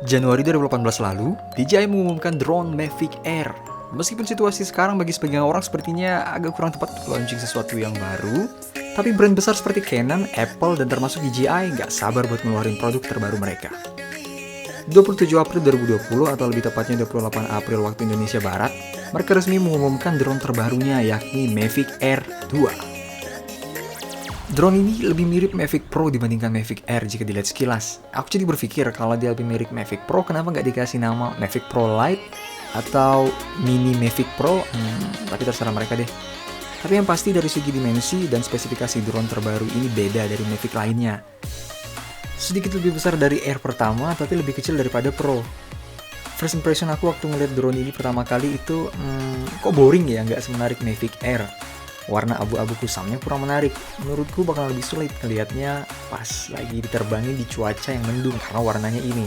Januari 2018 lalu, DJI mengumumkan drone Mavic Air. Meskipun situasi sekarang bagi sebagian orang sepertinya agak kurang tepat untuk launching sesuatu yang baru, tapi brand besar seperti Canon, Apple, dan termasuk DJI nggak sabar buat ngeluarin produk terbaru mereka. 27 April 2020 atau lebih tepatnya 28 April waktu Indonesia Barat, mereka resmi mengumumkan drone terbarunya yakni Mavic Air 2. Drone ini lebih mirip Mavic Pro dibandingkan Mavic Air jika dilihat sekilas. Aku jadi berpikir kalau dia lebih mirip Mavic Pro, kenapa nggak dikasih nama Mavic Pro Lite atau Mini Mavic Pro? Tapi terserah mereka deh. Tapi yang pasti dari segi dimensi dan spesifikasi drone terbaru ini beda dari Mavic lainnya. Sedikit lebih besar dari Air pertama, tapi lebih kecil daripada Pro. First impression aku waktu ngeliat drone ini pertama kali itu, kok boring ya, nggak semenarik Mavic Air. Warna abu-abu kusamnya kurang menarik. Menurutku bakal lebih sulit ngelihatnya pas lagi diterbangin di cuaca yang mendung karena warnanya ini.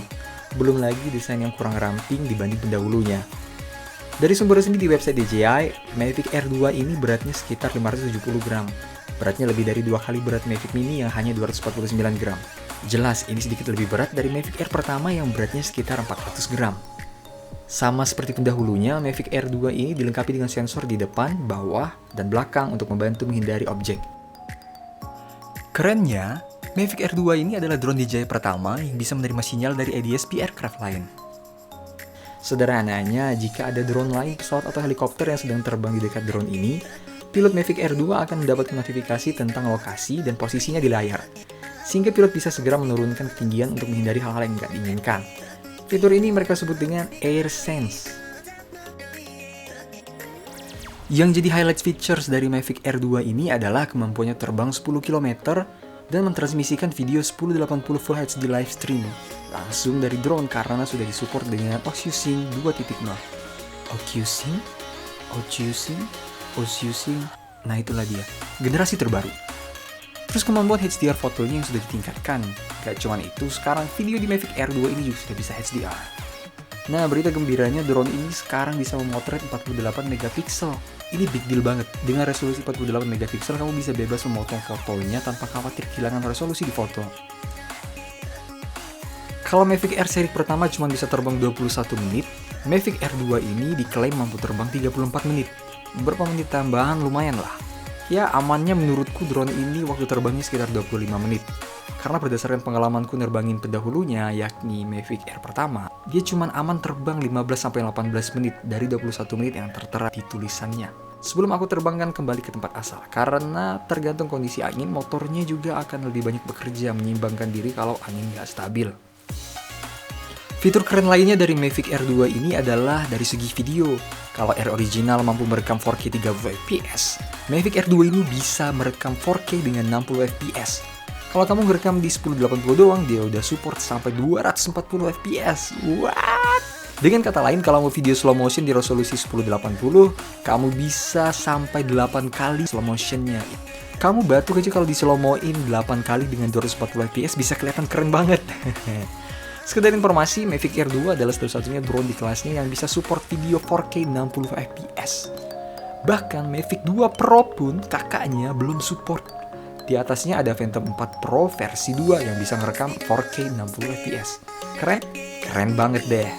Belum lagi desain yang kurang ramping dibanding pendahulunya. Dari sumber resmi di website DJI, Mavic Air 2 ini beratnya sekitar 570 gram. Beratnya lebih dari 2 kali berat Mavic Mini yang hanya 249 gram. Jelas ini sedikit lebih berat dari Mavic Air pertama yang beratnya sekitar 400 gram. Sama seperti pendahulunya, Mavic Air 2 ini dilengkapi dengan sensor di depan, bawah, dan belakang untuk membantu menghindari objek. Kerennya, Mavic Air 2 ini adalah drone DJI pertama yang bisa menerima sinyal dari ADS-B aircraft lain. Sederhananya, jika ada drone lain, pesawat atau helikopter yang sedang terbang di dekat drone ini, pilot Mavic Air 2 akan mendapatkan notifikasi tentang lokasi dan posisinya di layar, sehingga pilot bisa segera menurunkan ketinggian untuk menghindari hal-hal yang tidak diinginkan. Fitur ini mereka sebut dengan AirSense. Yang jadi highlight features dari Mavic Air 2 ini adalah kemampuannya terbang 10 km dan mentransmisikan video 1080 Full HD live stream langsung dari drone karena sudah disupport dengan OcuSync 2.0. OcuSync, nah itulah dia, generasi terbaru. Terus kemampuan HDR fotonya yang sudah ditingkatkan. Gak cuman itu, sekarang video di Mavic Air 2 ini juga sudah bisa HDR. Nah, berita gembiranya drone ini sekarang bisa memotret 48 megapiksel. Ini big deal banget. Dengan resolusi 48 megapiksel, kamu bisa bebas memotong fotonya tanpa khawatir kehilangan resolusi di foto. Kalau Mavic Air seri pertama cuma bisa terbang 21 menit, Mavic Air 2 ini diklaim mampu terbang 34 menit. Beberapa menit tambahan lumayan lah. Ya, amannya menurutku drone ini waktu terbangnya sekitar 25 menit. Karena berdasarkan pengalamanku nerbangin pendahulunya, yakni Mavic Air pertama, dia cuma aman terbang 15-18 menit dari 21 menit yang tertera di tulisannya. Sebelum aku terbangkan kembali ke tempat asal, karena tergantung kondisi angin, motornya juga akan lebih banyak bekerja menyeimbangkan diri kalau angin nggak stabil. Fitur keren lainnya dari Mavic Air 2 ini adalah dari segi video. Kalau Air original mampu merekam 4K 30 fps, Mavic Air 2 ini bisa merekam 4K dengan 60 fps. Kalau kamu ngerekam di 1080 doang, dia udah support sampai 240 fps. What? Dengan kata lain, kalau mau video slow motion di resolusi 1080, kamu bisa sampai 8 kali slow motionnya. Kamu batu aja kalau di slow moin 8 kali dengan 240 fps bisa kelihatan keren banget. Sekedar informasi, Mavic Air 2 adalah satu-satunya drone di kelasnya yang bisa support video 4K 60 fps. Bahkan Mavic 2 Pro pun kakaknya belum support. Di atasnya ada Phantom 4 Pro versi 2 yang bisa ngerekam 4K 60 fps. Keren? Keren banget deh.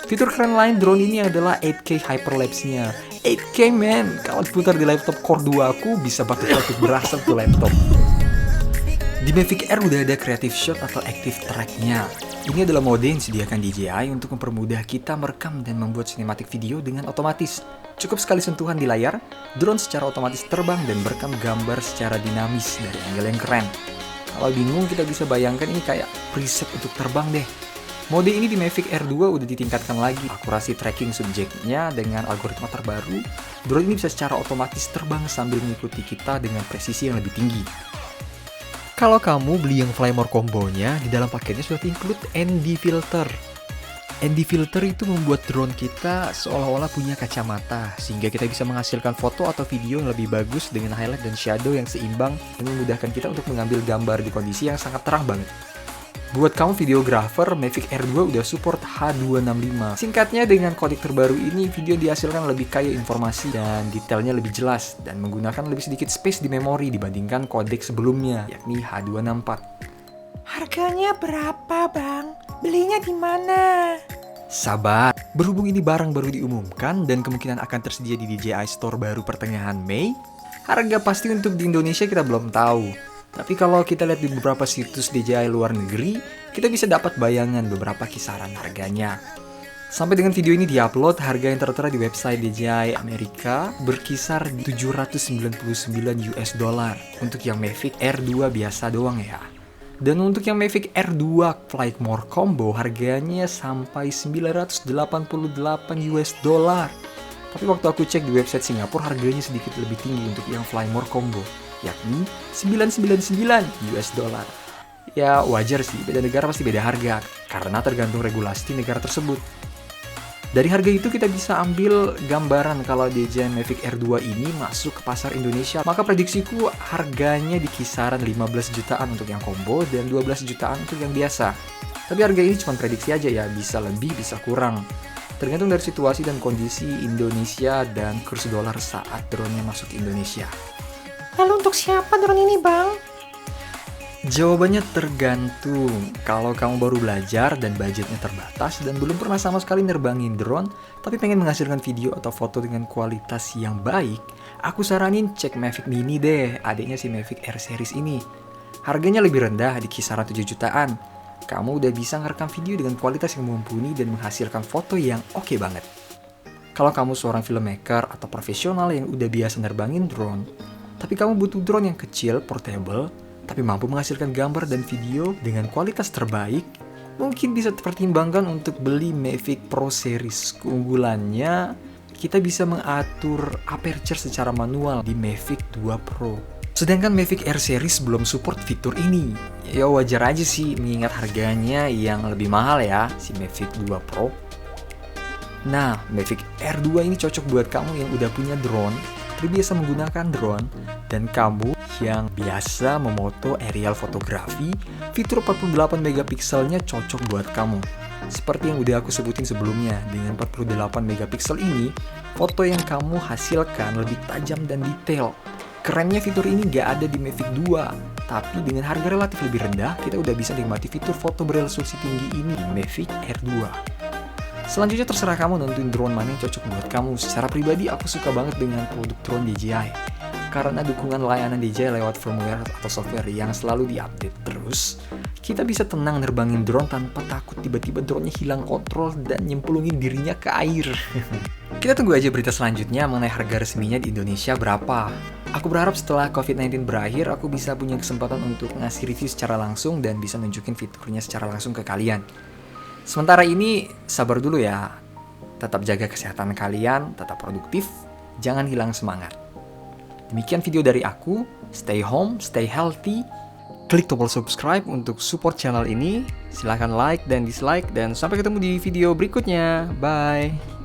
Fitur keren lain drone ini adalah 8K hyperlapse-nya. 8K man, kalau diputar di laptop Core 2 aku bisa batuk-batuk berasa tuh laptop. Di Mavic Air udah ada Creative Shot atau Active Track-nya. Ini adalah mode yang disediakan DJI untuk mempermudah kita merekam dan membuat sinematik video dengan otomatis. Cukup sekali sentuhan di layar, drone secara otomatis terbang dan merekam gambar secara dinamis dari angle yang keren. Kalau bingung, kita bisa bayangkan ini kayak preset untuk terbang deh. Mode ini di Mavic Air 2 udah ditingkatkan lagi. Akurasi tracking subjeknya dengan algoritma terbaru, drone ini bisa secara otomatis terbang sambil mengikuti kita dengan presisi yang lebih tinggi. Kalau kamu beli yang Flymore combo-nya, di dalam paketnya sudah include ND filter. ND filter itu membuat drone kita seolah-olah punya kacamata, sehingga kita bisa menghasilkan foto atau video yang lebih bagus dengan highlight dan shadow yang seimbang dan memudahkan kita untuk mengambil gambar di kondisi yang sangat terang banget. Buat kamu videographer, Mavic Air 2 udah support H265. Singkatnya, dengan kodek terbaru ini, video dihasilkan lebih kaya informasi dan detailnya lebih jelas, dan menggunakan lebih sedikit space di memori dibandingkan kodek sebelumnya, yakni H264. Harganya berapa, Bang? Belinya di mana? Sabar, berhubung ini barang baru diumumkan dan kemungkinan akan tersedia di DJI Store baru pertengahan Mei, harga pasti untuk di Indonesia kita belum tahu. Tapi kalau kita lihat di beberapa situs DJI luar negeri, kita bisa dapat bayangan beberapa kisaran harganya. Sampai dengan video ini diupload, harga yang tertera di website DJI Amerika berkisar di 799 US dollar untuk yang Mavic Air 2 biasa doang ya. Dan untuk yang Mavic Air 2 Flight More Combo harganya sampai 988 US dollar. Tapi waktu aku cek di website Singapura harganya sedikit lebih tinggi untuk yang Fly More Combo, yakni 999 US dollar. Ya wajar sih, beda negara pasti beda harga, karena tergantung regulasi negara tersebut. Dari harga itu kita bisa ambil gambaran kalau DJI Mavic Air 2 ini masuk ke pasar Indonesia, maka prediksiku harganya di kisaran 15 jutaan untuk yang combo dan 12 jutaan untuk yang biasa. Tapi harga ini cuma prediksi aja ya, bisa lebih bisa kurang. Tergantung dari situasi dan kondisi Indonesia dan kurs dolar saat drone-nya masuk ke Indonesia. Lalu untuk siapa drone ini, Bang? Jawabannya tergantung. Kalau kamu baru belajar dan budgetnya terbatas dan belum pernah sama sekali nerbangin drone, tapi pengen menghasilkan video atau foto dengan kualitas yang baik, aku saranin cek Mavic Mini deh, adiknya si Mavic Air Series ini. Harganya lebih rendah di kisaran 7 jutaan. Kamu udah bisa ngerekam video dengan kualitas yang mumpuni dan menghasilkan foto yang oke banget. Kalau kamu seorang filmmaker atau profesional yang udah biasa nerbangin drone, tapi kamu butuh drone yang kecil, portable, tapi mampu menghasilkan gambar dan video dengan kualitas terbaik, mungkin bisa dipertimbangkan untuk beli Mavic Pro Series. Keunggulannya, kita bisa mengatur aperture secara manual di Mavic 2 Pro. Sedangkan Mavic Air Series belum support fitur ini. Ya wajar aja sih mengingat harganya yang lebih mahal ya, si Mavic 2 Pro. Nah, Mavic Air 2 ini cocok buat kamu yang udah punya drone, terbiasa menggunakan drone, dan kamu yang biasa memoto aerial fotografi, fitur 48 megapikselnya cocok buat kamu. Seperti yang udah aku sebutin sebelumnya, dengan 48 megapiksel ini, foto yang kamu hasilkan lebih tajam dan detail. Kerennya fitur ini nggak ada di Mavic 2, tapi dengan harga relatif lebih rendah, kita udah bisa nikmati fitur foto beresolusi tinggi ini di Mavic Air 2. Selanjutnya terserah kamu nentuin drone mana yang cocok buat kamu. Secara pribadi aku suka banget dengan produk drone DJI. Karena dukungan layanan DJI lewat firmware atau software yang selalu diupdate terus, kita bisa tenang nerbangin drone tanpa takut tiba-tiba drone-nya hilang kontrol dan nyemplungin dirinya ke air. Kita tunggu aja berita selanjutnya mengenai harga resminya di Indonesia berapa. Aku berharap setelah COVID-19 berakhir, aku bisa punya kesempatan untuk ngasih review secara langsung dan bisa nunjukin fiturnya secara langsung ke kalian. Sementara ini, sabar dulu ya. Tetap jaga kesehatan kalian, tetap produktif, jangan hilang semangat. Demikian video dari aku, stay home, stay healthy. Klik tombol subscribe untuk support channel ini. Silahkan like dan dislike, dan sampai ketemu di video berikutnya. Bye!